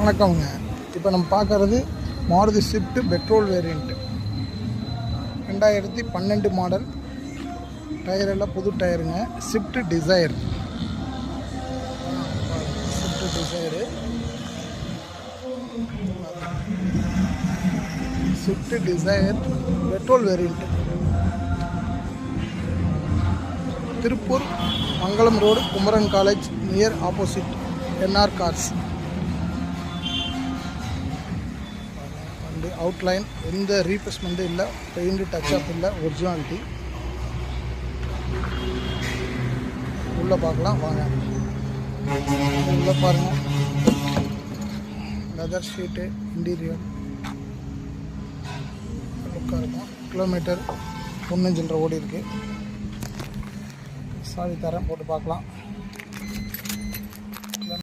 வணக்கம்ங்க. இப்போ நம்ம பார்க்குறது Maruti Swift petrol variant 2012 model. Tyre எல்லாம் புது டயருங்க. Swift Dzire petrol variant. Tiruppur Mangalam road, Kumaran college near opposite NR cars. Outline எந்த ரீப்ளேஸ்மெண்ட்டும் இல்லை, பெயிண்ட் டச்சப் இல்லை, ஒரிஜினாலிட்டி. உள்ளே பார்க்கலாம் வாங்க. உள்ளே பாருங்கள், லெதர் ஷீட்டு, இன்டீரியர் லுக்காக இருக்கும். கிலோமீட்டர் 1 சில்லரை ஓடி இருக்குது. சாவி தரேன், போட்டு பார்க்கலாம்.